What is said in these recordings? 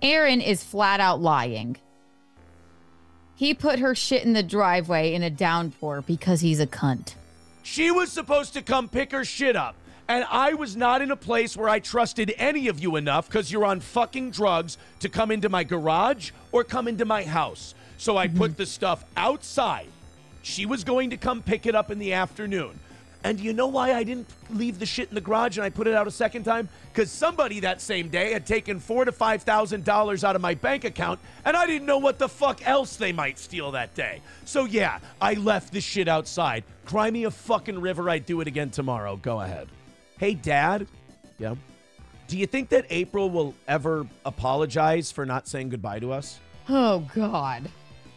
Aaron is flat out lying. He put her shit in the driveway in a downpour because he's a cunt. She was supposed to come pick her shit up. And I was not in a place where I trusted any of you enough, because you're on fucking drugs, to come into my garage or come into my house. So I put the stuff outside. She was going to come pick it up in the afternoon. And you know why I didn't leave the shit in the garage and I put it out a second time? Because somebody that same day had taken $4,000 to $5,000 out of my bank account, and I didn't know what the fuck else they might steal that day. So yeah, I left the shit outside. Cry me a fucking river, I'd do it again tomorrow. Go ahead. Hey, Dad. Yeah. Do you think that April will ever apologize for not saying goodbye to us? Oh, God.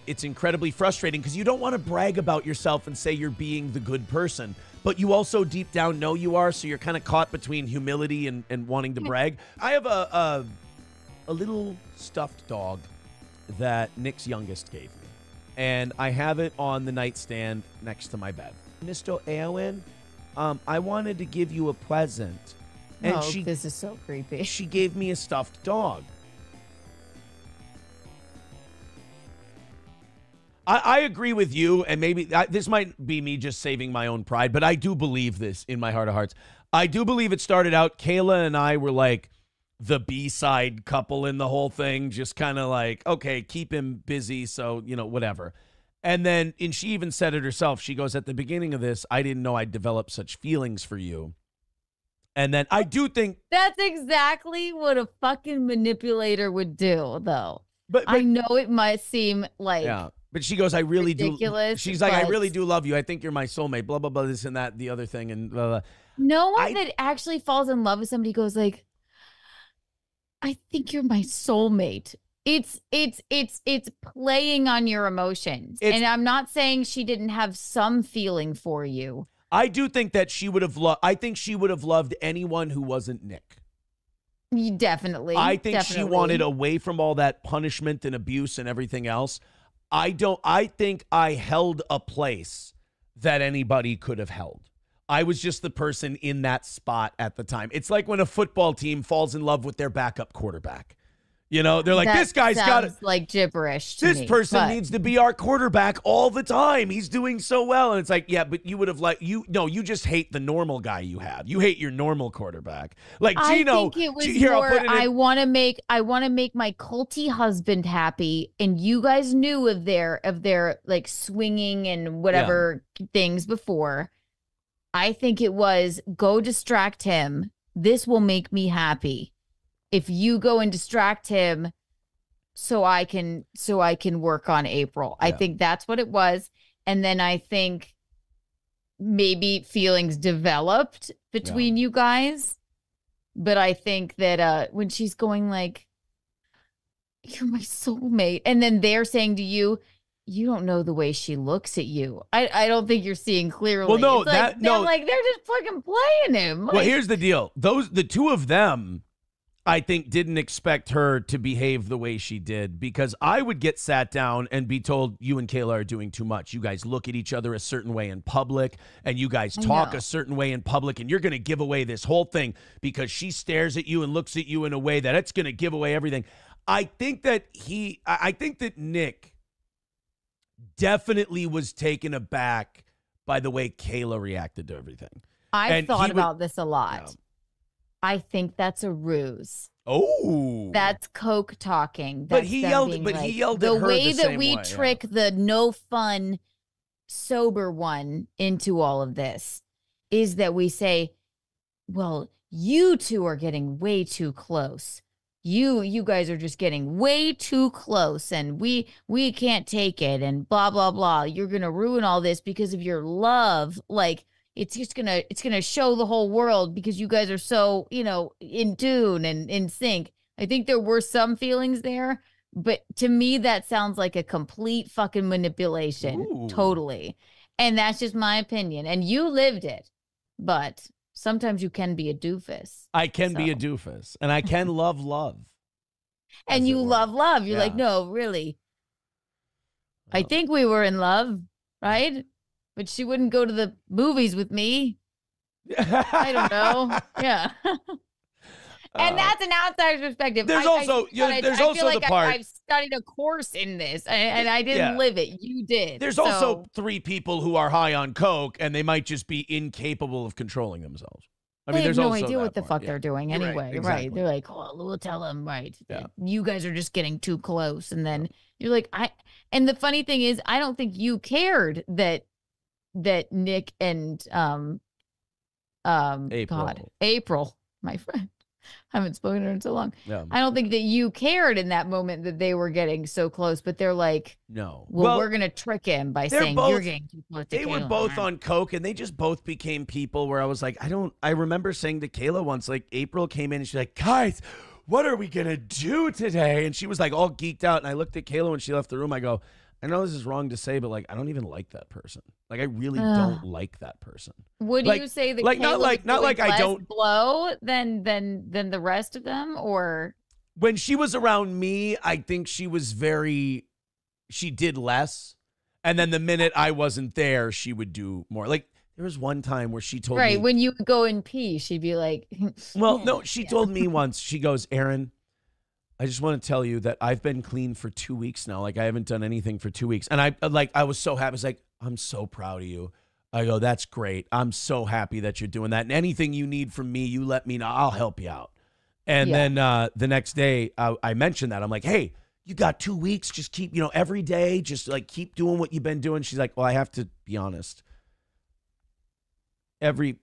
It's incredibly frustrating because you don't want to brag about yourself and say you're being the good person, but you also deep down know you are, so you're kind of caught between humility and wanting to brag. I have a little stuffed dog that Nick's youngest gave me, and I have it on the nightstand next to my bed. Mr. Aaron, I wanted to give you a present. And this is so creepy. She gave me a stuffed dog. I agree with you, and maybe this might be me just saving my own pride, but I do believe this in my heart of hearts. I do believe it started out, Kayla and I were like the B-side couple in the whole thing, just kind of like, okay, keep him busy, so, whatever. And then, and she even said it herself, she goes, at the beginning of this, I didn't know I'd develop such feelings for you. And then I do think... That's exactly what a fucking manipulator would do, though. But I know it might seem like... Yeah. But she goes, I really ridiculous, do. She's like, I really do love you. I think you're my soulmate, blah, blah, blah, this and that, the other thing, and blah, blah. No one that actually falls in love with somebody goes like, I think you're my soulmate. It's playing on your emotions. And I'm not saying she didn't have some feeling for you. I do think that she would have I think she would have loved anyone who wasn't Nick. Definitely. I think she wanted away from all that punishment and abuse and everything else. I think I held a place that anybody could have held. I was just the person in that spot at the time. It's like when a football team falls in love with their backup quarterback. They're like, this guy's got it. Like gibberish to this me, person needs to be our quarterback all the time. He's doing so well. And it's like, yeah, but you would have you just hate the normal guy you have. You hate your normal quarterback. Like Gino. I think it was more, I want to make my culty husband happy. And you guys knew of their like swinging and whatever things before. I think it was go distract him. This will make me happy. If you go and distract him so I can work on April. Yeah. I think that's what it was. And then I think maybe feelings developed between you guys. But I think that when she's going like, you're my soulmate. And then they're saying to you, you don't know the way she looks at you. I don't think you're seeing clearly. Well, no, they're just fucking playing him. Well, here's the deal. The two of them, I think, didn't expect her to behave the way she did, because I would get sat down and be told, you and Kayla are doing too much. You guys look at each other a certain way in public, and you guys talk a certain way in public, and you're going to give away this whole thing because she stares at you and looks at you in a way that it's going to give away everything. I think that Nick definitely was taken aback by the way Kayla reacted to everything. I've thought about this a lot. Yeah. I think that's a ruse. Oh, that's Coke talking. But he yelled at her the way that we trick the no fun, sober one into all of this is that we say, well, you two are getting way too close. You guys are just getting way too close, and we can't take it, and blah blah blah. You're gonna ruin all this because of your love, like. It's gonna show the whole world because you guys are so, in tune and in sync. I think there were some feelings there, but to me that sounds like a complete fucking manipulation. Ooh. Totally. And that's just my opinion. And you lived it. But sometimes you can be a doofus. I can be a doofus. And I can love. And you love. You're like, no, really. I think we were in love, right? But she wouldn't go to the movies with me. I don't know. Yeah. And that's an outsider's perspective. There's also the part. I've studied a course in this, and I didn't live it. You did. There's also 3 people who are high on coke, and they might just be incapable of controlling themselves. I mean, there's no also idea what the part. fuck they're doing anyway. Right, exactly. They're like, oh, we'll tell them, right? Yeah. You guys are just getting too close, and then you're like, And the funny thing is, I don't think you cared that Nick and April, my friend. I haven't spoken to her in so long. Yeah. I don't think that you cared in that moment that they were getting so close, but they're like, no. Well, we're going to trick him by saying you're getting too close to Kayla. They were both on coke, and they just both became people where I was like, I remember saying to Kayla once, like, April came in and she's like, guys, what are we going to do today? And she was like all geeked out. And I looked at Kayla when she left the room. I go, I know this is wrong to say, but like, I don't even like that person. Like, I really don't like that person. Would you say that like Kayla not like I don't blow than the rest of them? Or when she was around me, I think she did less. And then the minute I wasn't there, she would do more. Like, there was one time where she told me. Right, when you would go and pee, she'd be like. Well, no, she told me once, she goes, Aaron, I just want to tell you that I've been clean for 2 weeks now. Like, I haven't done anything for 2 weeks. And I was so happy. I was like, I'm so proud of you. I go, that's great. I'm so happy that you're doing that. And anything you need from me, you let me know. I'll help you out. And then the next day, I mentioned that. I'm like, hey, you got 2 weeks. Just keep, every day, just like keep doing what you've been doing. She's like, well, I have to be honest. Every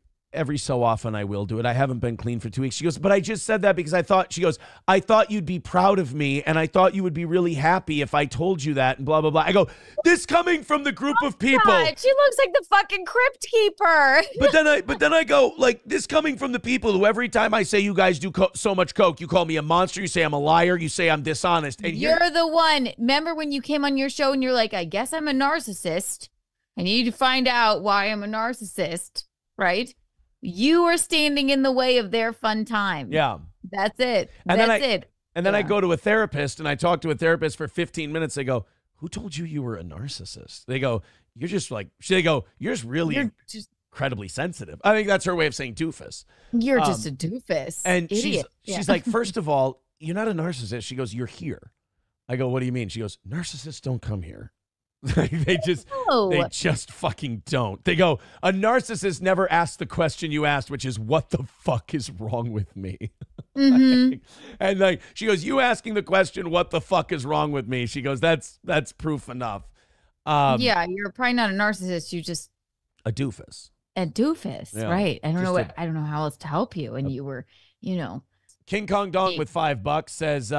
so often I will do it. I haven't been clean for 2 weeks. She goes, but I just said that because I thought you'd be proud of me, and I thought you would be really happy if I told you that, and blah, blah, blah. I go, this coming from the group of people. God, she looks like the fucking crypt keeper. But then I go, like, this coming from the people who every time I say you guys do so much coke, you call me a monster, you say I'm a liar, you say I'm dishonest. And you're the one. Remember when you came on your show and you're like, I guess I'm a narcissist. I need to find out why I'm a narcissist, right? You are standing in the way of their fun time. Yeah. That's it. And then I go to a therapist, and I talk to a therapist for 15 minutes. They go, who told you were a narcissist? They go, you're just really incredibly sensitive. I think that's her way of saying doofus. You're just a doofus. And idiot. she's like, first of all, you're not a narcissist. She goes, you're here. I go, what do you mean? She goes, narcissists don't come here. they just fucking don't. They go, a narcissist never asks the question you asked, which is, what the fuck is wrong with me? Mm-hmm. And like, she goes, you asking the question, what the fuck is wrong with me? She goes, that's proof enough. Yeah, you're probably not a narcissist. You're just a doofus. A doofus, yeah. Right? I don't know how else to help you. And you were, King Kong Dong with $5 says,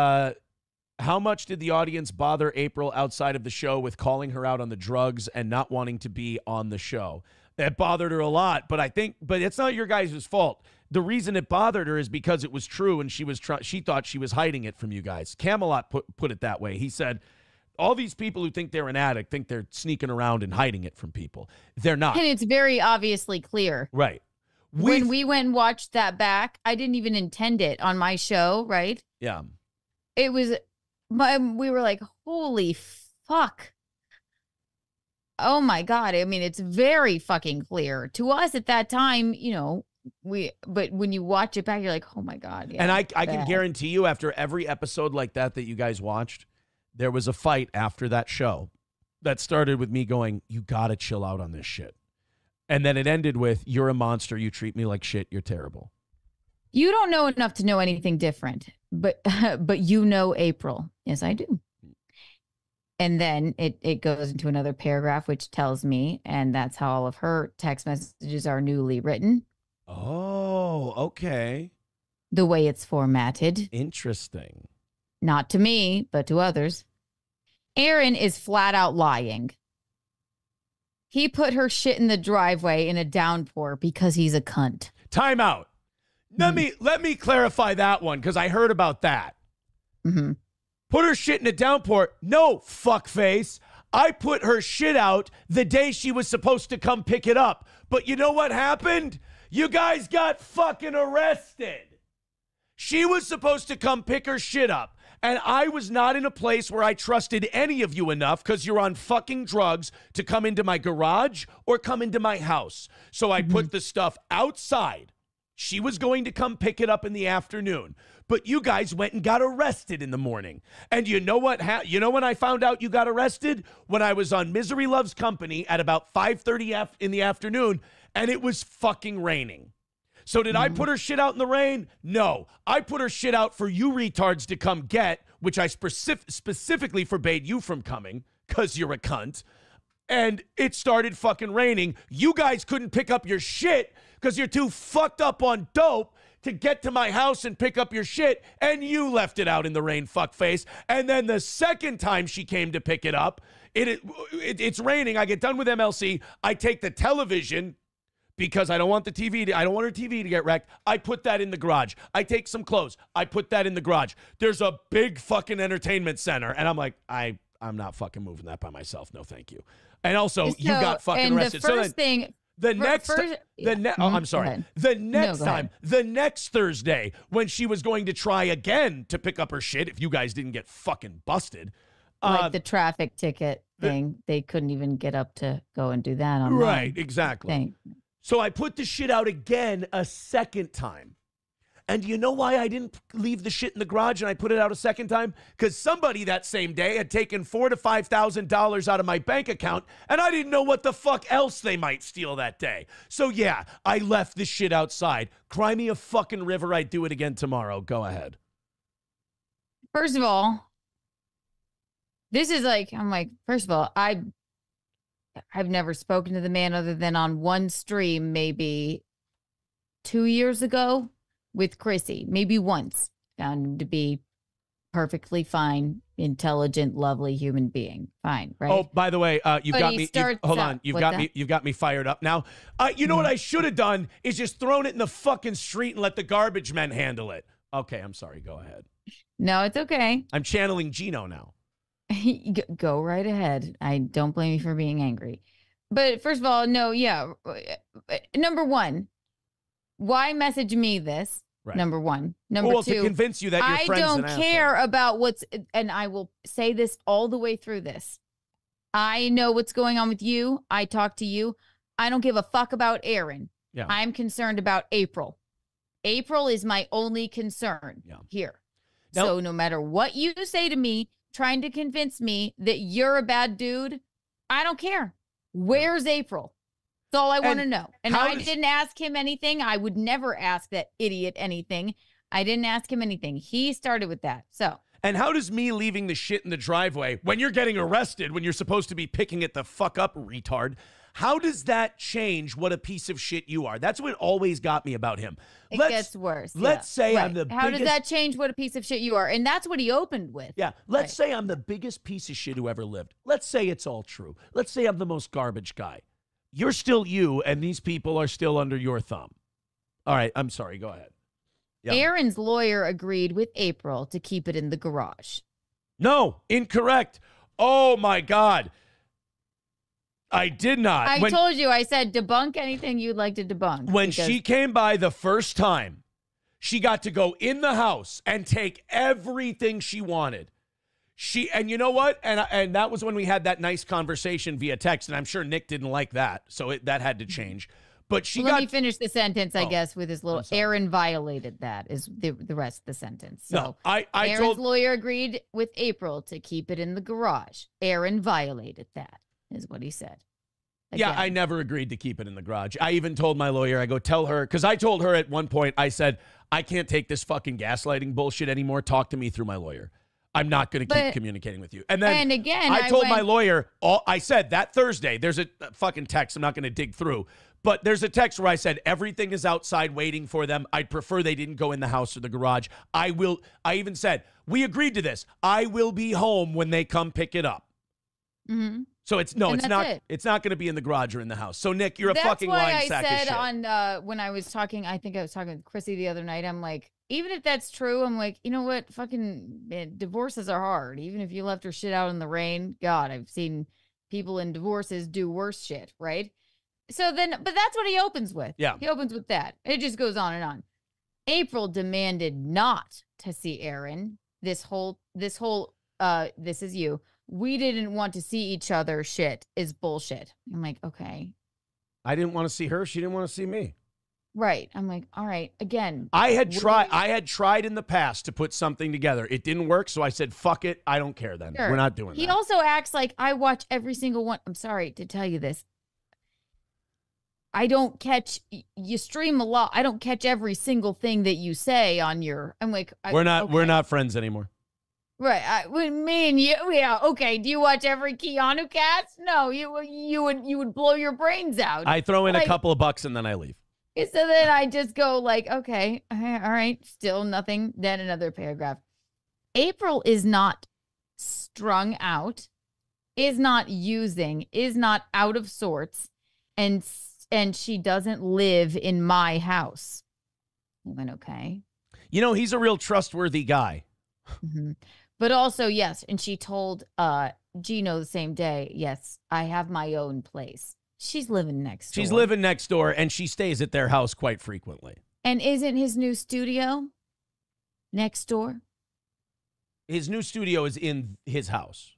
how much did the audience bother April outside of the show with calling her out on the drugs and not wanting to be on the show? That bothered her a lot, but it's not your guys' fault. The reason it bothered her is because it was true, and she thought she was hiding it from you guys. Camelot put it that way. He said, all these people who think they're an addict think they're sneaking around and hiding it from people. They're not. And it's very obviously clear. Right. When we went and watched that back, I didn't even intend it on my show, right? Yeah. It was... we were like, holy fuck. Oh my God. I mean, it's very fucking clear to us at that time, but when you watch it back, you're like, oh my God. Yeah, and I can guarantee you, after every episode like that you guys watched, there was a fight after that show that started with me going, you got to chill out on this shit. And then it ended with, you're a monster. You treat me like shit. You're terrible. You don't know enough to know anything different, but you know April. Yes, I do. And then it goes into another paragraph, which tells me, and that's how all of her text messages are newly written. Oh, okay. The way it's formatted. Interesting. Not to me, but to others. Aaron is flat out lying. He put her shit in the driveway in a downpour because he's a cunt. Time out. Let me clarify that one, because I heard about that. Mm-hmm. Put her shit in a downpour. No, fuckface. I put her shit out the day she was supposed to come pick it up. But you know what happened? You guys got fucking arrested. She was supposed to come pick her shit up. And I was not in a place where I trusted any of you enough, because you're on fucking drugs, to come into my garage or come into my house. So I put the stuff outside. She was going to come pick it up in the afternoon, but you guys went and got arrested in the morning. And you know what? You know when I found out you got arrested? When I was on Misery Loves Company at about 5:30 in the afternoon, and it was fucking raining. So did I put her shit out in the rain? No. I put her shit out for you retards to come get, which I specifically forbade you from coming because you're a cunt. And it started fucking raining. You guys couldn't pick up your shit because you're too fucked up on dope to get to my house and pick up your shit, and you left it out in the rain, fuckface. And then the second time she came to pick it up, it's raining. I get done with MLC. I take the television because I don't want I don't want her TV to get wrecked. I put that in the garage. I take some clothes. I put that in the garage. There's a big fucking entertainment center, and I'm like, I'm not fucking moving that by myself. No, thank you. And also, you got fucking arrested. The first thing. The next time, the next Thursday, when she was going to try again to pick up her shit, if you guys didn't get fucking busted. Like the traffic ticket thing, they couldn't even get up to go and do that online. Right, exactly. So I put the shit out again a second time. And you know why I didn't leave the shit in the garage and I put it out a second time? Because somebody that same day had taken $4,000 to $5,000 out of my bank account, and I didn't know what the fuck else they might steal that day. So yeah, I left the shit outside. Cry me a fucking river. I'd do it again tomorrow. Go ahead. First of all, this is like, I'm like, first of all, I've never spoken to the man other than on one stream, maybe 2 years ago. With Chrissy, maybe once, found him to be perfectly fine, intelligent, lovely human being. Fine, right? Oh, by the way, you've got me. Hold on, you've got me fired up now. You know what I should have done is just thrown it in the fucking street and let the garbage men handle it. Okay, I'm sorry. Go ahead. No, it's okay. I'm channeling Gino now. Go right ahead. I don't blame you for being angry. But first of all, no, yeah. Number one, why message me this? Right. Number one. Number two, to convince you that your friend's I don't care about what's, and I will say this all the way through this. I know what's going on with you. I talk to you. I don't give a fuck about Aaron. Yeah. I'm concerned about April. April is my only concern here. Now, so no matter what you say to me, trying to convince me that you're a bad dude, I don't care. Where's April? That's all I want to know. And I didn't ask him anything. I would never ask that idiot anything. I didn't ask him anything. He started with that. So. And how does me leaving the shit in the driveway when you're getting arrested, when you're supposed to be picking it the fuck up, retard, how does that change what a piece of shit you are? That's what always got me about him. It gets worse. Let's say I'm the How does that change what a piece of shit you are? And that's what he opened with. Yeah. Let's say I'm the biggest piece of shit who ever lived. Let's say it's all true. Let's say I'm the most garbage guy. You're still you, and these people are still under your thumb. All right, I'm sorry. Go ahead. Yep. Aaron's lawyer agreed with April to keep it in the garage. No, incorrect. Oh, my God. I did not. I told you. I said debunk anything you'd like to debunk. When she came by the first time, she got to go in the house and take everything she wanted. And you know what? And that was when we had that nice conversation via text, and I'm sure Nick didn't like that, so that had to change. But let me finish the sentence, I guess, with his little. Aaron violated that is the rest of the sentence. So no, Aaron's lawyer agreed with April to keep it in the garage. Aaron violated that, is what he said. Again. Yeah, I never agreed to keep it in the garage. I even told my lawyer, I go, tell her, because I told her at one point, I said, I can't take this fucking gaslighting bullshit anymore. Talk to me through my lawyer. I'm not going to keep communicating with you. And then I told my lawyer, I said that Thursday, there's a fucking text. I'm not going to dig through. But there's a text where I said, everything is outside waiting for them. I'd prefer they didn't go in the house or the garage. I even said, we agreed to this. I will be home when they come pick it up. Mm-hmm. So it's not going to be in the garage or in the house. So Nick, you're a fucking lying sack of shit. That's why I said when I was talking, I think I was talking with Chrissy the other night. I'm like, even if that's true, I'm like, you know what? Fucking divorces are hard. Even if you left her shit out in the rain, God, I've seen people in divorces do worse shit, right? So then, but that's what he opens with. Yeah. He opens with that. It just goes on and on. April demanded not to see Aaron. This is you. We didn't want to see each other shit is bullshit. I'm like, okay. I didn't want to see her. She didn't want to see me. Right. I'm like, all right, again. I had tried in the past to put something together. It didn't work, so I said, fuck it. I don't care then. Sure. We're not doing that. He also acts like I watch every single one. I'm sorry to tell you this. I don't catch, you stream a lot. I don't catch every single thing that you say on your, I'm like. We're not friends anymore. Right. Me and you, yeah. Okay. Do you watch every Keanu cast? No, you would blow your brains out. I throw in a couple of bucks and then I leave. So then I just go like, okay, all right, still nothing. Then another paragraph. April is not strung out, is not using, is not out of sorts, and she doesn't live in my house. I went, okay. You know, he's a real trustworthy guy. Mm-hmm. But also, yes, and she told Gino the same day, yes, I have my own place. She's living next door. She's living next door, and she stays at their house quite frequently. And isn't his new studio next door? His new studio is in his house.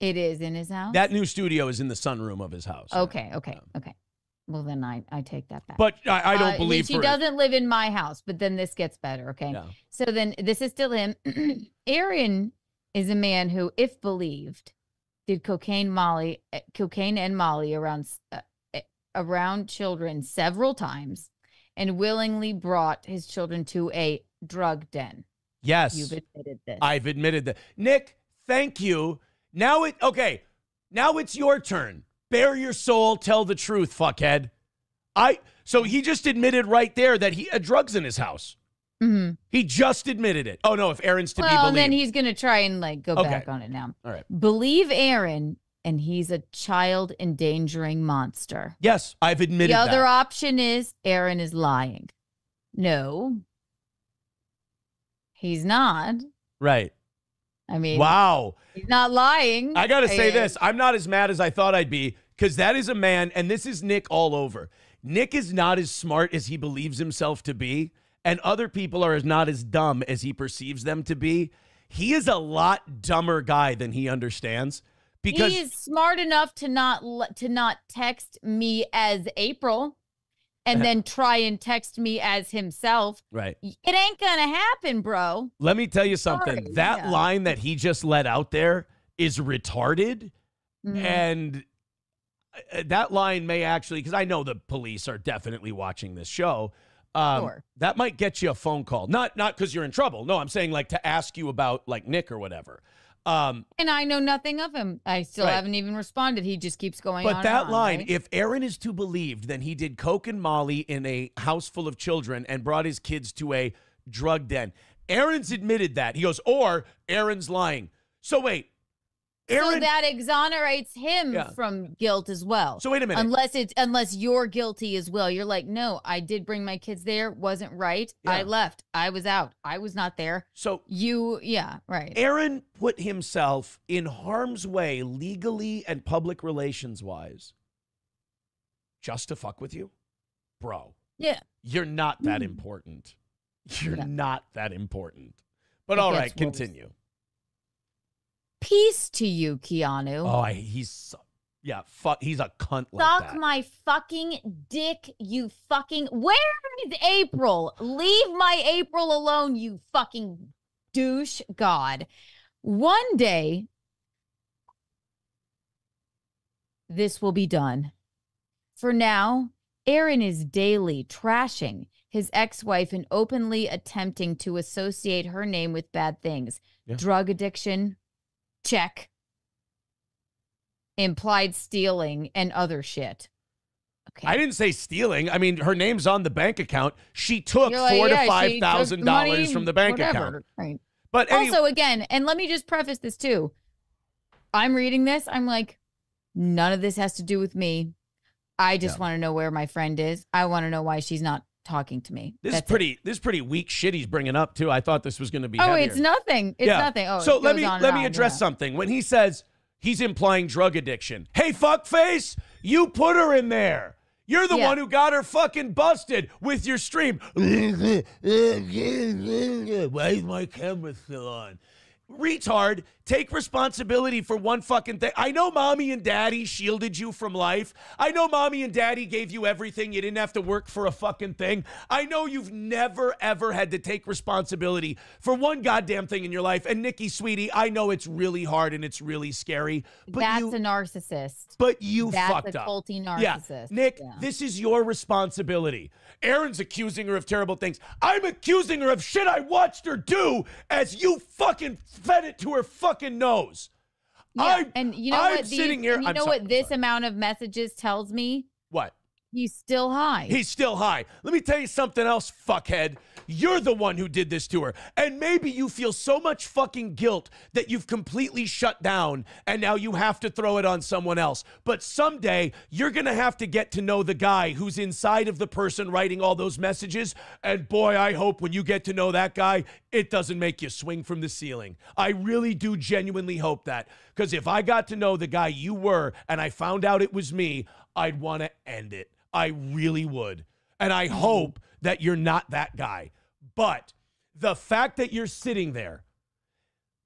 It is in his house? That new studio is in the sunroom of his house. Okay. Well, then I take that back. But I don't believe she doesn't live in my house, but then this gets better, okay? Yeah. So then this is still him. Aaron is a man who, if believed, did cocaine and Molly around children several times and willingly brought his children to a drug den. Yes. You've admitted this. I've admitted that. Nick, thank you. Now it's your turn. Bare your soul, tell the truth, fuckhead. So he just admitted right there that he had drugs in his house. Mm-hmm. He just admitted it. Oh, no, if Aaron's to be believed. Well, then he's going to try and go back on it now. All right. Believe Aaron, and he's a child endangering monster. Yes, I've admitted that. The other option is Aaron is lying. No, he's not. Right. I mean, wow. He's not lying. I got to say this. I'm not as mad as I thought I'd be, because that is a man, and this is Nick all over. Nick is not as smart as he believes himself to be, and other people are not as dumb as he perceives them to be. He is a lot dumber guy than he understands. Because he is smart enough to not text me as April and then try and text me as himself. Right. It ain't gonna happen, bro. Let me tell you something. Sorry. That line that he just let out there is retarded. Mm-hmm. And that line may actually, because I know the police are definitely watching this show. Sure. That might get you a phone call. Not because you're in trouble. No, I'm saying to ask you about Nick or whatever. And I know nothing of him. I still haven't even responded. He just keeps going on. But that on, line, right? if Aaron is to believed, then he did coke and Molly in a house full of children and brought his kids to a drug den. Aaron's admitted that. He goes, or Aaron's lying. So wait. Aaron, so that exonerates him from guilt as well. So wait a minute. Unless you're guilty as well. You're like, no, I did bring my kids there. Wasn't right. Yeah. I left. I was out. I was not there. So right. Aaron put himself in harm's way legally and public relations wise just to fuck with you? Bro. Yeah. You're not that important. You're not that important. But all right, continue. Peace to you, Keanu. Oh, he's a cunt like that. Suck my fucking dick, you fucking. Where is April? Leave my April alone, you fucking douche. God. One day, this will be done. For now, Aaron is daily trashing his ex-wife and openly attempting to associate her name with bad things. Yeah. Drug addiction. Check. Implied stealing and other shit. Okay. I didn't say stealing. I mean, her name's on the bank account. She took $4,000 to $5,000 from the bank account. Right. But also, again, and let me just preface this too. I'm reading this. I'm like, none of this has to do with me. I just want to know where my friend is. I want to know why she's not talking to me. This is pretty weak shit he's bringing up too. I thought this was going to be heavier. It's nothing. It's nothing. Oh, so let me address something. When he says he's implying drug addiction, hey fuckface, you put her in there. You're the one who got her fucking busted with your stream. Why is my camera still on? Retard, Take responsibility for one fucking thing. I know mommy and daddy shielded you from life. I know mommy and daddy gave you everything. You didn't have to work for a fucking thing. I know you've never, ever had to take responsibility for one goddamn thing in your life. And Nikki, sweetie, I know it's really hard and it's really scary. But that's a narcissist. But you that's fucked up. That's a culty narcissist. Yeah. Nick, this is your responsibility. Aaron's accusing her of terrible things. I'm accusing her of shit I watched her do as you fucking fed it to her fucking nose. Yeah, and you know what? Sitting here. You know what this amount of messages tells me? What? He's still high. He's still high. Let me tell you something else, fuckhead. You're the one who did this to her. And maybe you feel so much fucking guilt that you've completely shut down and now you have to throw it on someone else. But someday you're going to have to get to know the guy who's inside of the person writing all those messages. And boy, I hope when you get to know that guy, it doesn't make you swing from the ceiling. I really do genuinely hope that. Because if I got to know the guy you were and I found out it was me, I'd want to end it. I really would. And I hope that you're not that guy. But the fact that you're sitting there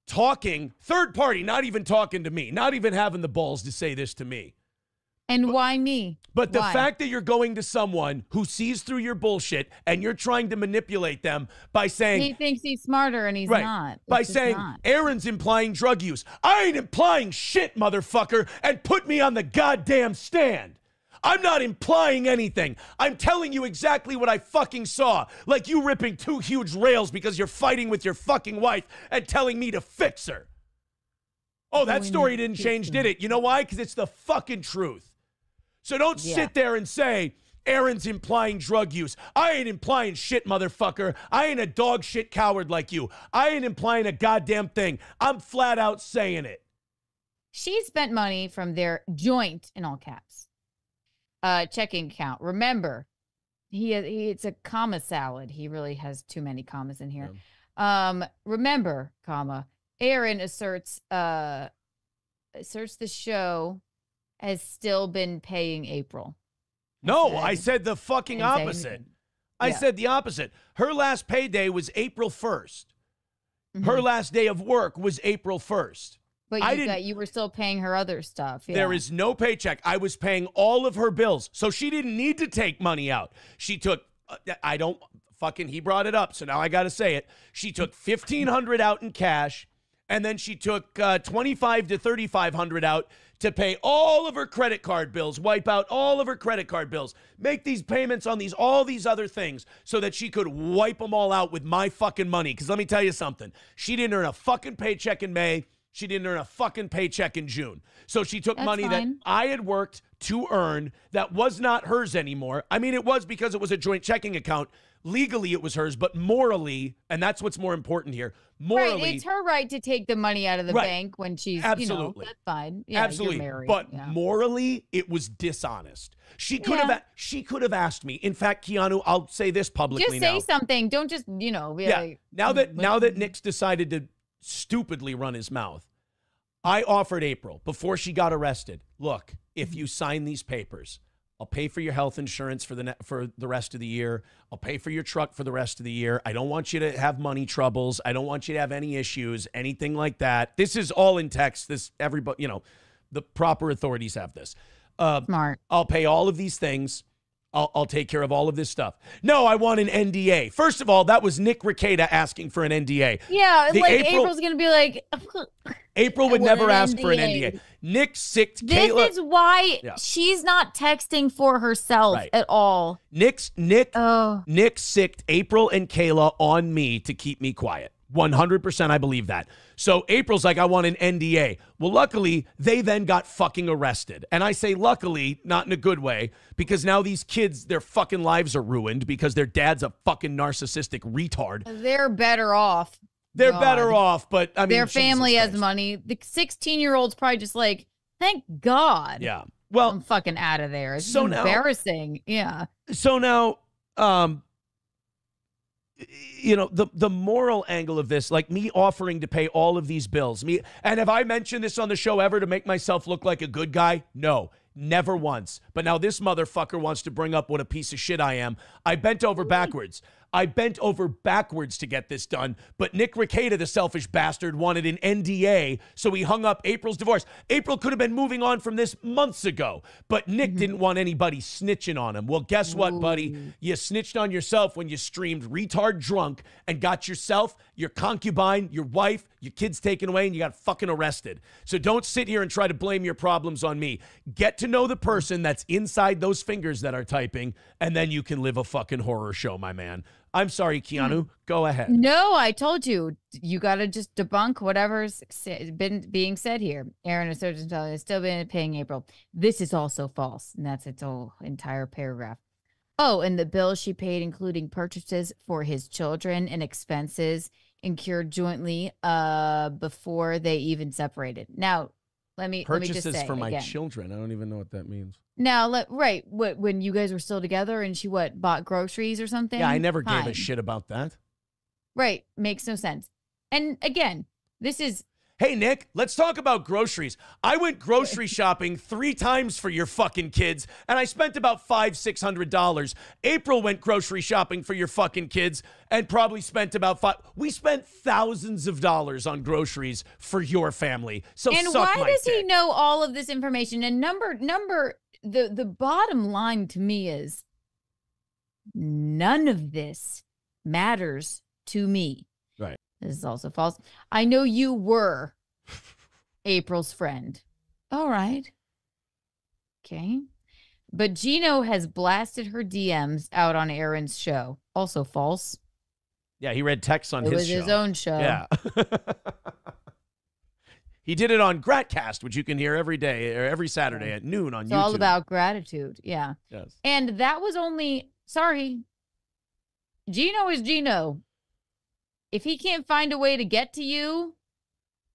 talking, third party, not even talking to me, not even having the balls to say this to me. And why me? But the fact that you're going to someone who sees through your bullshit and you're trying to manipulate them by saying... He thinks he's smarter and he's not. By saying, Aaron's implying drug use. I ain't implying shit, motherfucker, and put me on the goddamn stand. I'm not implying anything. I'm telling you exactly what I fucking saw. Like you ripping 2 huge rails because you're fighting with your fucking wife and telling me to fix her. Oh, that story didn't change, did it? You know why? Because it's the fucking truth. So don't sit there and say, Aaron's implying drug use. I ain't implying shit, motherfucker. I ain't a dog shit coward like you. I ain't implying a goddamn thing. I'm flat out saying it. She spent money from their joint, in all caps, checking account. Remember, it's a comma salad. He really has too many commas in here. Yeah. Remember, comma, Aaron asserts the show has still been paying April. No, I said the fucking opposite. I said the opposite. Her last payday was April 1st. Mm-hmm. Her last day of work was April 1st. But you were still paying her other stuff. Yeah. There is no paycheck. I was paying all of her bills. So she didn't need to take money out. She took, he brought it up. So now I got to say it. She took $1,500 out in cash. And then she took $2,500 to $3,500 out to pay all of her credit card bills, wipe out all of her credit card bills, make these payments on all these other things so that she could wipe them all out with my fucking money. Because let me tell you something. She didn't earn a fucking paycheck in May. She didn't earn a fucking paycheck in June. So she took money that I had worked to earn that was not hers anymore. I mean, it was because it was a joint checking account. Legally, it was hers, but morally, and that's what's more important here, morally. Right, it's her right to take the money out of the bank when she's, absolutely. That's fine. Yeah, absolutely. You're married. But morally, it was dishonest. She could have asked me. In fact, Keanu, I'll say this publicly now. Just say something. Don't just, be like, now that Nick's decided to stupidly run his mouth, I offered April before she got arrested. Look, if you sign these papers, I'll pay for your health insurance for the rest of the year. I'll pay for your truck for the rest of the year. I don't want you to have money troubles. I don't want you to have any issues, anything like that. This is all in text. Everybody, the proper authorities have this. Smart. I'll pay all of these things. I'll take care of all of this stuff. No, I want an NDA. First of all, that was Nick Rekieta asking for an NDA. Yeah, April's going to be like... April would never ask for an NDA. Nick sicked Kayla. This is why she's not texting for herself at all. Nick sicked April and Kayla on me to keep me quiet. 100% I believe that. So April's like, I want an NDA. Well, luckily, they then got fucking arrested. And I say luckily, not in a good way, because now these kids, their fucking lives are ruined because their dad's a fucking narcissistic retard. They're better off. They're better off, but I mean, their family has money. The 16-year-old's probably just like, thank God. Yeah. Well, I'm fucking out of there. It's so embarrassing. Yeah. So now, the moral angle of this, like me offering to pay all of these bills, and have I mentioned this on the show ever to make myself look like a good guy? No, never once. But now this motherfucker wants to bring up what a piece of shit I am. I bent over backwards. I bent over backwards to get this done, but Nick Rekieta, the selfish bastard, wanted an NDA, so he hung up April's divorce. April could have been moving on from this months ago, but Nick didn't want anybody snitching on him. Well, guess what, buddy? You snitched on yourself when you streamed retard drunk and got yourself, your concubine, your wife, your kids taken away, and you got fucking arrested. So don't sit here and try to blame your problems on me. Get to know the person that's inside those fingers that are typing, and then you can live a fucking horror show, my man. I'm sorry, Keanu. Go ahead. No, I told you. You got to just debunk whatever's been being said here. Aaron is still been paying April. This is also false. And that's its whole entire paragraph. Oh, and the bill she paid, including purchases for his children and expenses incurred jointly before they even separated. Now, let me just say for my again. children. I don't even know what that means. Now, when you guys were still together and she bought groceries or something? Yeah, I never gave a shit about that. Right. Makes no sense. And again, this is... Hey, Nick, let's talk about groceries. I went grocery shopping 3 times for your fucking kids, and I spent about $500-600. April went grocery shopping for your fucking kids and probably spent about $500. We spent thousands of dollars on groceries for your family. So and suck why my does dick. he know all of this information? And the bottom line to me is none of this matters to me. Right. This is also false. I know you were April's friend. All right. Okay. But Gino has blasted her DMs out on Aaron's show. Also false. Yeah, he read texts on his show. It was his own show. Yeah. He did it on Gratcast, which you can hear every day or every Saturday at noon on YouTube. It's all about gratitude. Yeah. Yes. And that was only, sorry, Gino is Gino. If he can't find a way to get to you,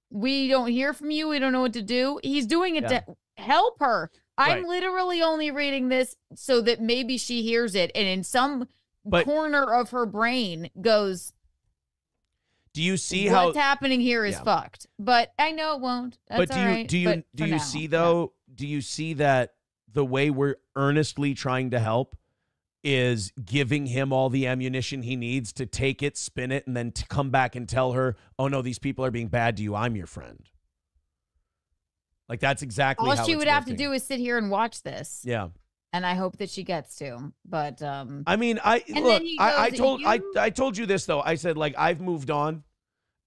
we don't hear from you. We don't know what to do. He's doing it to help her. I'm literally only reading this so that maybe she hears it and in some corner of her brain goes, do you see what's happening here is fucked? But I know it won't. That's all right. Do you see though? Do you see that the way we're earnestly trying to help is giving him all the ammunition he needs to take it, spin it, and then to come back and tell her, "Oh no, these people are being bad to you. I'm your friend." Like that's exactly all how she it's would have working. to do is sit here and watch this. Yeah. And I hope that she gets to. But I mean, I told you this though. I said like I've moved on.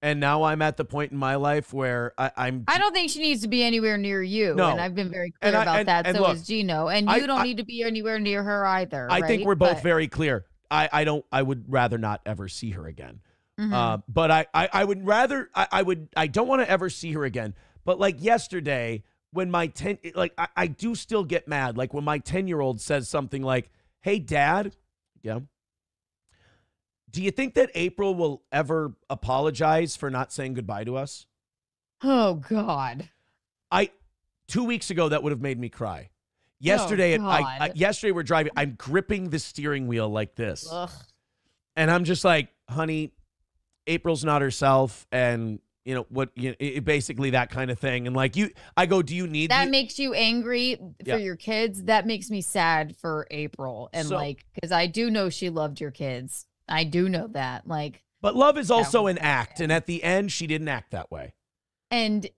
And now I'm at the point in my life where I don't think she needs to be anywhere near you. No. And I've been very clear about that. So is Gino. And you don't need to be anywhere near her either. I think we're both very clear. I would rather not ever see her again. But I would rather, I don't want to ever see her again. But like yesterday, when my I do still get mad. Like when my 10-year-old says something like, "Hey, Dad." Yeah. Do you think that April will ever apologize for not saying goodbye to us? Oh, God. 2 weeks ago, that would have made me cry. Yesterday, yesterday we're driving. I'm gripping the steering wheel like this. Ugh. And I'm just like, honey, April's not herself. And, you know, basically that kind of thing. And like I go, do you need that? Makes you angry for your kids. That makes me sad for April. And because I do know she loved your kids. I do know that. But love is also an act. And at the end, she didn't act that way. And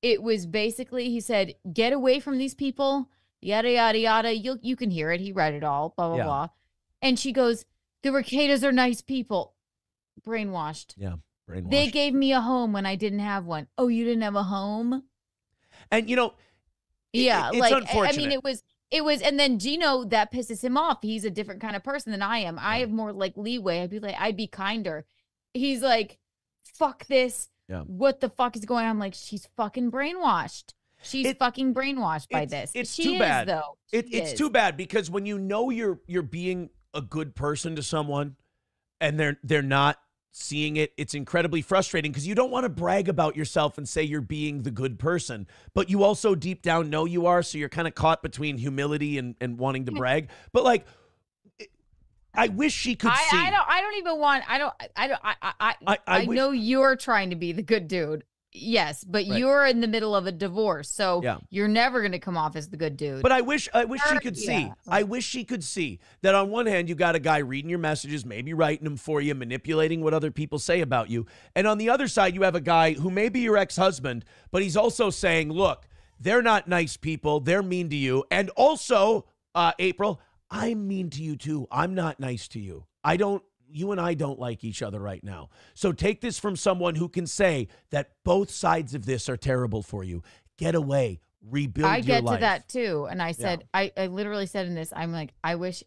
it was basically, he said, get away from these people, yada, yada, yada. You can hear it. He read it all, blah, blah, blah. And she goes, the Rekietas are nice people. Brainwashed. Yeah, brainwashed. They gave me a home when I didn't have one. Oh, you didn't have a home? And, you know, it's unfortunate. I mean, it was, and then Gino, that pisses him off. He's a different kind of person than I am. I have more like leeway. I'd be kinder. He's like, fuck this. Yeah. What the fuck is going on? I'm like, she's fucking brainwashed. She's fucking brainwashed by this. It's she too bad. Though. It's too bad because when you know you're being a good person to someone and they're not seeing it, it's incredibly frustrating because you don't want to brag about yourself and say you're being the good person, but you also deep down know you are, so you're kind of caught between humility and wanting to brag. But like, I wish she could see. I know you're trying to be the good dude. Yes, but you're in the middle of a divorce, so you're never going to come off as the good dude. But I wish she could see. I wish she could see that on one hand, you got a guy reading your messages, maybe writing them for you, manipulating what other people say about you. And on the other side, you have a guy who may be your ex-husband, but he's also saying, look, they're not nice people. They're mean to you. And also, April, I'm mean to you too. I'm not nice to you. You and I don't like each other right now. So take this from someone who can say that both sides of this are terrible for you. Get away. Rebuild your life. I get to that too. And I said, I literally said in this, I'm like, I wish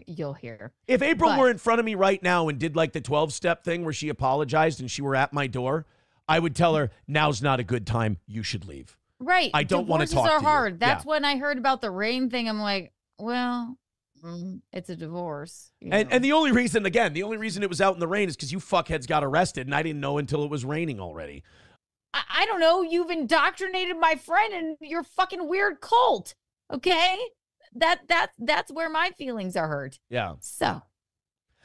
you'll hear. If April were in front of me right now and did like the 12-step thing where she apologized and she were at my door, I would tell her, now's not a good time. You should leave. Right. I don't want to talk to you. Divorces are hard. That's when I heard about the rain thing. I'm like, well... it's a divorce. And the only reason it was out in the rain is because you fuckheads got arrested, and I didn't know until it was raining already. I don't know. You've indoctrinated my friend in your fucking weird cult. Okay? That's where my feelings are hurt. Yeah. So.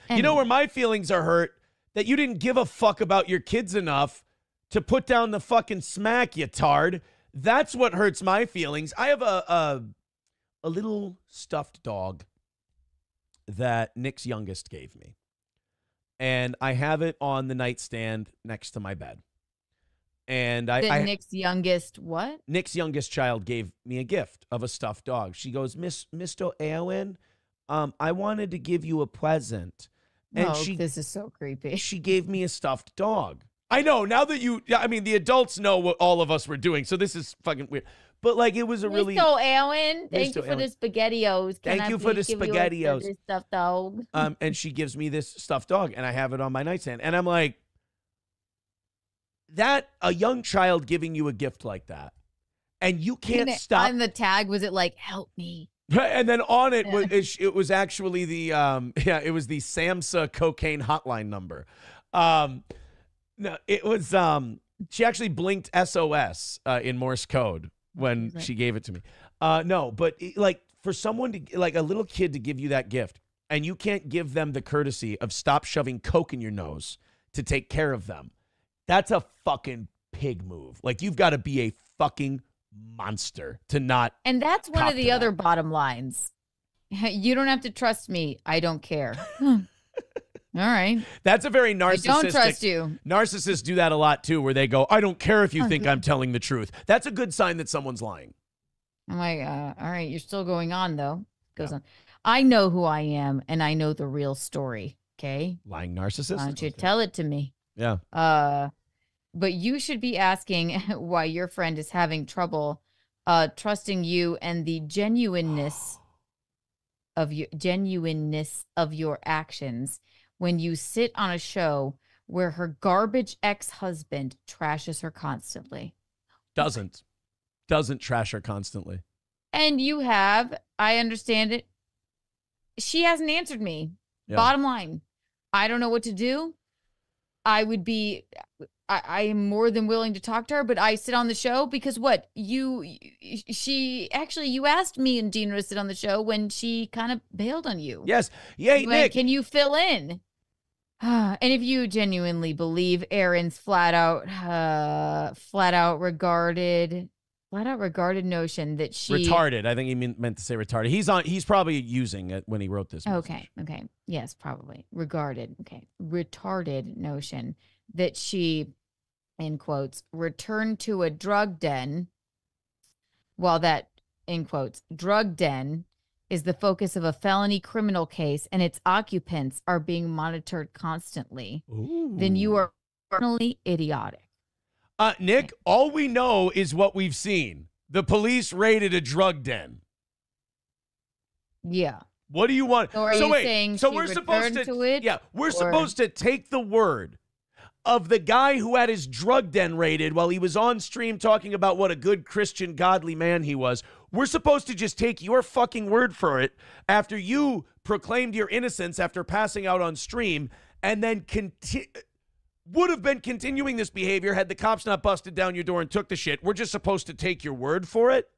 Anyway. You know where my feelings are hurt? That you didn't give a fuck about your kids enough to put down the fucking smack, you tard. That's what hurts my feelings. I have a little stuffed dog that Nick's youngest gave me. And I have it on the nightstand next to my bed. And Nick's youngest what? Nick's youngest child gave me a gift of a stuffed dog. She goes, Mr. Aaron, I wanted to give you a present. And this is so creepy. She gave me a stuffed dog. I know, now that the adults know what all of us were doing, so this is fucking weird. But like, it was a really... Mr. Aaron, thank you for the SpaghettiOs. Thank you for the SpaghettiOs. This stuffed dog. And she gives me this stuffed dog, and I have it on my nightstand. And I'm like, a young child giving you a gift like that, and you can't stop. On the tag, was it like, help me? And then on it was actually the it was the SAMHSA cocaine hotline number. No, it was she actually blinked SOS in Morse code when she gave it to me. No, but like for someone to, like a little kid to give you that gift, and you can't give them the courtesy of stop shoving coke in your nose to take care of them. That's a fucking pig move. Like, you've got to be a fucking monster to not. And that's one of the other bottom lines. You don't have to trust me. I don't care. All right. That's a very narcissistic. I don't trust you. Narcissists do that a lot too, where they go, I don't care if you think I'm telling the truth. That's a good sign that someone's lying. I'm like, all right, you're still going on though. Goes on. I know who I am, and I know the real story. Okay. Lying narcissist. Why don't you tell it to me? Yeah. But you should be asking why your friend is having trouble trusting you and the genuineness of your actions when you sit on a show where her garbage ex-husband trashes her constantly. Doesn't trash her constantly. And you have, I understand it. She hasn't answered me. Yeah. Bottom line, I don't know what to do. I am more than willing to talk to her, but I sit on the show because you asked me and Dina to sit on the show when she kind of bailed on you. Yes. Yay, Nick. Can you fill in? And if you genuinely believe Aaron's flat out regarded notion that she retarded. I think he meant to say retarded. He's probably using it when he wrote this message. Okay. Yes, probably. Regarded. Okay. Retarded notion that she, in quotes, returned to a drug den, while that, in quotes, drug den is the focus of a felony criminal case and its occupants are being monitored constantly. Ooh. Then you are criminally idiotic. Nick, all we know is what we've seen. The police raided a drug den. Yeah. What do you want? So we're supposed to take the word of the guy who had his drug den raided while he was on stream talking about what a good Christian, godly man he was. We're supposed to just take your fucking word for it after you proclaimed your innocence after passing out on stream, and then would have been continuing this behavior had the cops not busted down your door and took the shit. We're just supposed to take your word for it?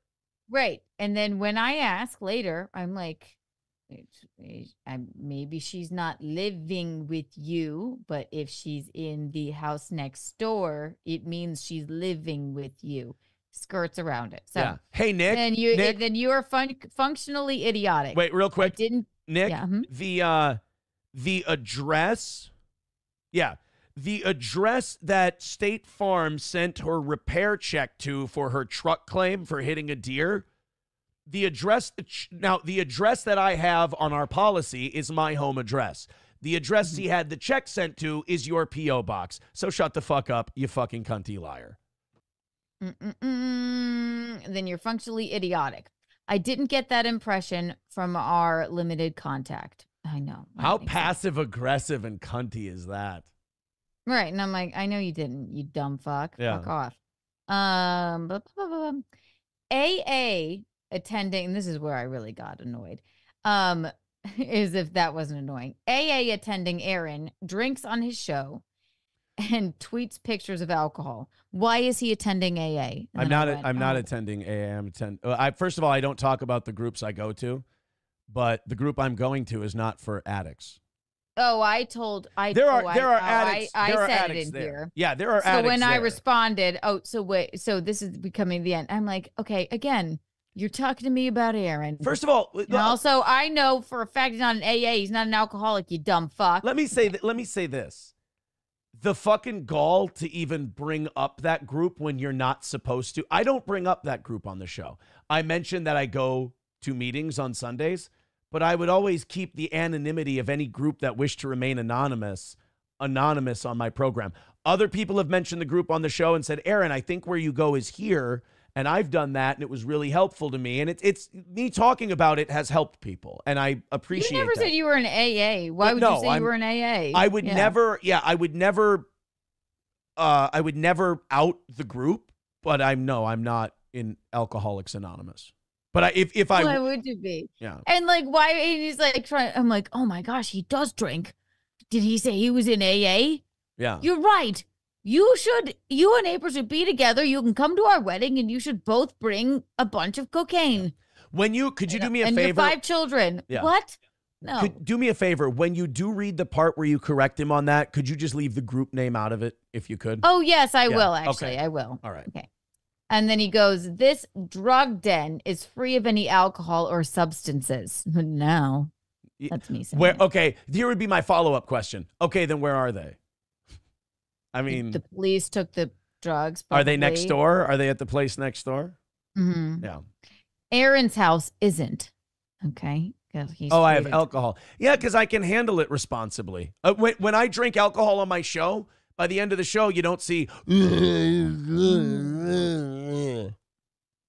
Right. And then when I ask later, I'm like, maybe she's not living with you, but if she's in the house next door, it means she's living with you. Skirts around it. So, yeah. Hey, Nick. Then you are functionally idiotic. Wait, real quick. Nick, yeah, the address. Yeah. The address that State Farm sent her repair check to for her truck claim for hitting a deer. The address that I have on our policy is my home address. The address he had the check sent to is your P.O. box. So shut the fuck up, you fucking cunty liar. Then you're functionally idiotic. I didn't get that impression from our limited contact. I know. How passive aggressive and cunty is that? Right. And I'm like, I know you didn't, you dumb fuck. Yeah. Fuck off. AA attending, and this is where I really got annoyed, is if that wasn't annoying. AA attending Aaron drinks on his show and tweets pictures of alcohol. Why is he attending AA? I'm not attending AA. First of all, I don't talk about the groups I go to, but the group I'm going to is not for addicts. Oh, there are addicts. I there are said addicts it in there. here. Yeah, there are so addicts. So when there. I responded, so this is becoming the end. I'm like, okay, again, you're talking to me about Aaron. First of all, and also I know for a fact he's not an AA. He's not an alcoholic. You dumb fuck. Let me say this: the fucking gall to even bring up that group when you're not supposed to. I don't bring up that group on the show. I mentioned that I go to meetings on Sundays. But I would always keep the anonymity of any group that wished to remain anonymous on my program. Other people have mentioned the group on the show and said, Aaron, I think where you go is here. And I've done that, and it was really helpful to me. And it's me talking about it has helped people, and I appreciate it. You never said you were an AA. Why would you say you were an AA? I would never out the group, but I'm not in Alcoholics Anonymous. But why would you be? Yeah. And like, why? And he's like trying. I'm like, oh my gosh, he does drink. Did he say he was in AA? Yeah. You're right. You and April should be together. You can come to our wedding, and you should both bring a bunch of cocaine. Could you do me a favor? And your 5 children. Yeah. What? No. Do me a favor. When you do read the part where you correct him on that, could you just leave the group name out of it if you could? Oh yes, I will. Actually, okay. I will. All right. Okay. And then he goes, this drug den is free of any alcohol or substances. No, that's me saying where. Okay, here would be my follow-up question. Okay, then where are they? I mean, the police took the drugs. Probably. Are they next door? Are they at the place next door? Mm-hmm. Yeah. Aaron's house isn't. Okay. I have alcohol. Yeah, because I can handle it responsibly. When I drink alcohol on my show, by the end of the show, you don't see.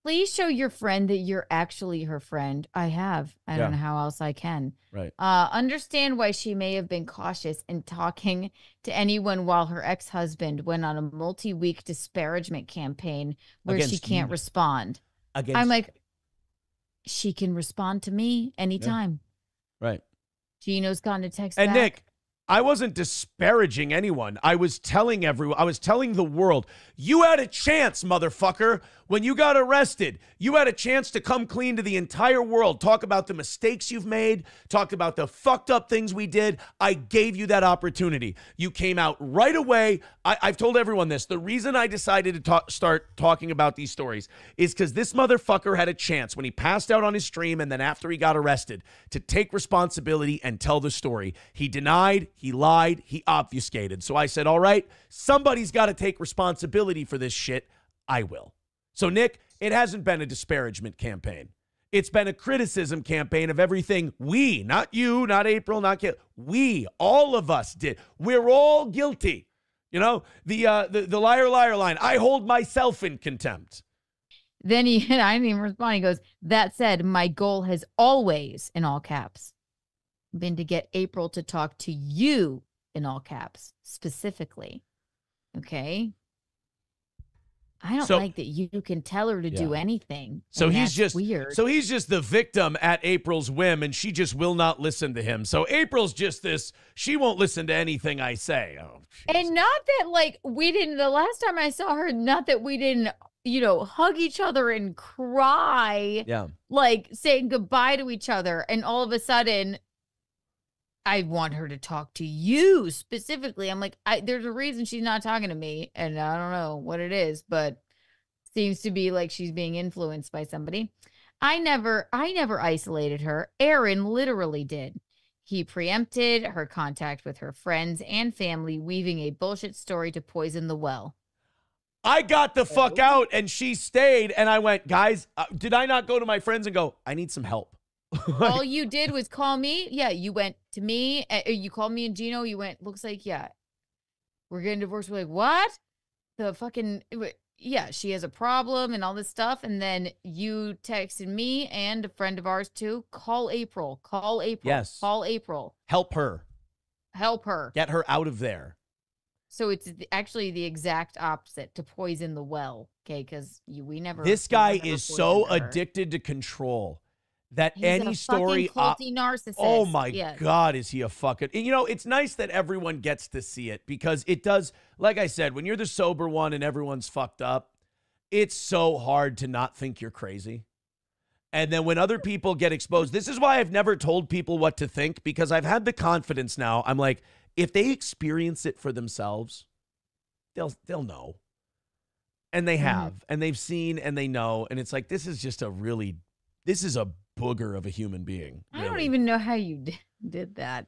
Please show your friend that you're actually her friend. I don't know how else I can. Right. Understand why she may have been cautious in talking to anyone while her ex-husband went on a multi-week disparagement campaign where she can't respond. I'm like, she can respond to me anytime. Yeah. Right. Gino's gotten a text and back. Nick, I wasn't disparaging anyone. I was telling the world, you had a chance, motherfucker. When you got arrested, you had a chance to come clean to the entire world. Talk about the mistakes you've made. Talk about the fucked up things we did. I gave you that opportunity. You came out right away. I've told everyone this. The reason I decided to start talking about these stories is because this motherfucker had a chance when he passed out on his stream and then after he got arrested to take responsibility and tell the story. He denied, he lied, he obfuscated. So I said, all right, somebody's got to take responsibility for this shit. I will. So, Nick, it hasn't been a disparagement campaign. It's been a criticism campaign of everything we, not you, not April, not Kate, we, all of us did. We're all guilty. You know, the liar, liar line. I hold myself in contempt. Then I didn't even respond. He goes, that said, my goal has always, in all caps, been to get April to talk to you, in all caps, specifically. Okay? I don't like that you can tell her to do anything. So he's just weird. So he's just the victim at April's whim, and she just will not listen to him. So April's just this. She won't listen to anything I say. Oh, and not that like we didn't. The last time I saw her, not that we didn't hug each other and cry. Yeah. Like saying goodbye to each other. And all of a sudden, I want her to talk to you specifically. I'm like, there's a reason she's not talking to me. And I don't know what it is, but seems to be like she's being influenced by somebody. I never isolated her. Aaron literally did. He preempted her contact with her friends and family, weaving a bullshit story to poison the well. I got the fuck out and she stayed. And I went, guys, did I not go to my friends and go, I need some help? All you did was call me. Yeah, you went to me. You called me and Gino. You went, looks like, yeah, we're getting divorced. We're like, what? The fucking, yeah, she has a problem and all this stuff. And then you texted me and a friend of ours too. Call April. Call April. Yes. Call April. Help her. Help her. Get her out of there. So it's actually the exact opposite, to poison the well. Okay, because we never. This guy is so addicted to control that He's any a story. Culty narcissist. Oh my God, is he a fucking? It's nice that everyone gets to see it because it does. Like I said, when you're the sober one and everyone's fucked up, it's so hard to not think you're crazy. And then when other people get exposed, this is why I've never told people what to think, because I've had the confidence now. I'm like, if they experience it for themselves, they'll know. And they have, and they've seen, and they know. And it's like, this is a booger of a human being. Really. I don't even know how you did that.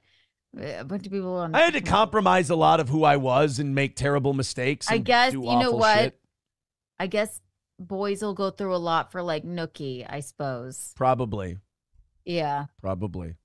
A bunch of people on. I had to compromise a lot of who I was and make terrible mistakes. I guess, do you know what? Shit. I guess boys will go through a lot for like Nookie, I suppose. Probably. Yeah. Probably.